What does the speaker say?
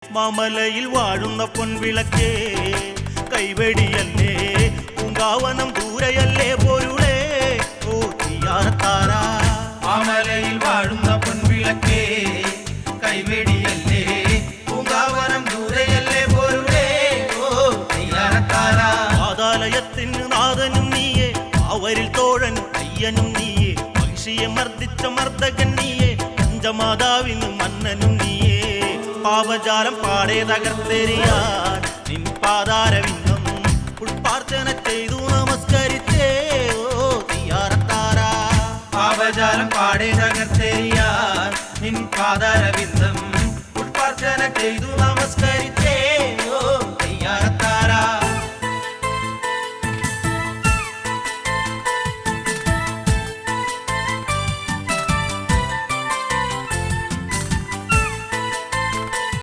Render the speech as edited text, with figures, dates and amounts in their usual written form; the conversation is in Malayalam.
മാമലയിൽ വാഴുന്ന പൊൻവിളക്കേ കൈവെടിയല്ലേ പൂങ്കാവനം ദൂരയല്ലേ പൊരുളേ ഓ തീയാറത്താര. മാമലയിൽ വാഴുന്ന പൊൻവിളക്കേ കൈവെടിയല്ലേ പൂങ്കാവനം ദൂരയല്ലേ പൊരുളേ ഓ തീയാറത്താര. പാതാലയത്തിന് നാഥനും നീയേ അവരിൽ തോഴൻ അയ്യനും നീയേ മഹിഷിയെ മർദ്ദിച്ച മർദ്ദകൻ നീയേ പഞ്ചമാതാവിനും മന്നനും നീയേ പാപജാലം പാടെ തകർത്തെറിയാൻ നിൻ പാതാരവിന്ദം പുഷ്പാർച്ചന ചെയ്തു നമസ്കരിച്ചേ ഓ തീയാറത്താര. പാപജാലം പാടെ തകർത്തെറിയാൻ നിൻ പാതാരവിന്ദം പുഷ്പാർച്ചന ചെയ്തു നമസ്കരിച്ചേ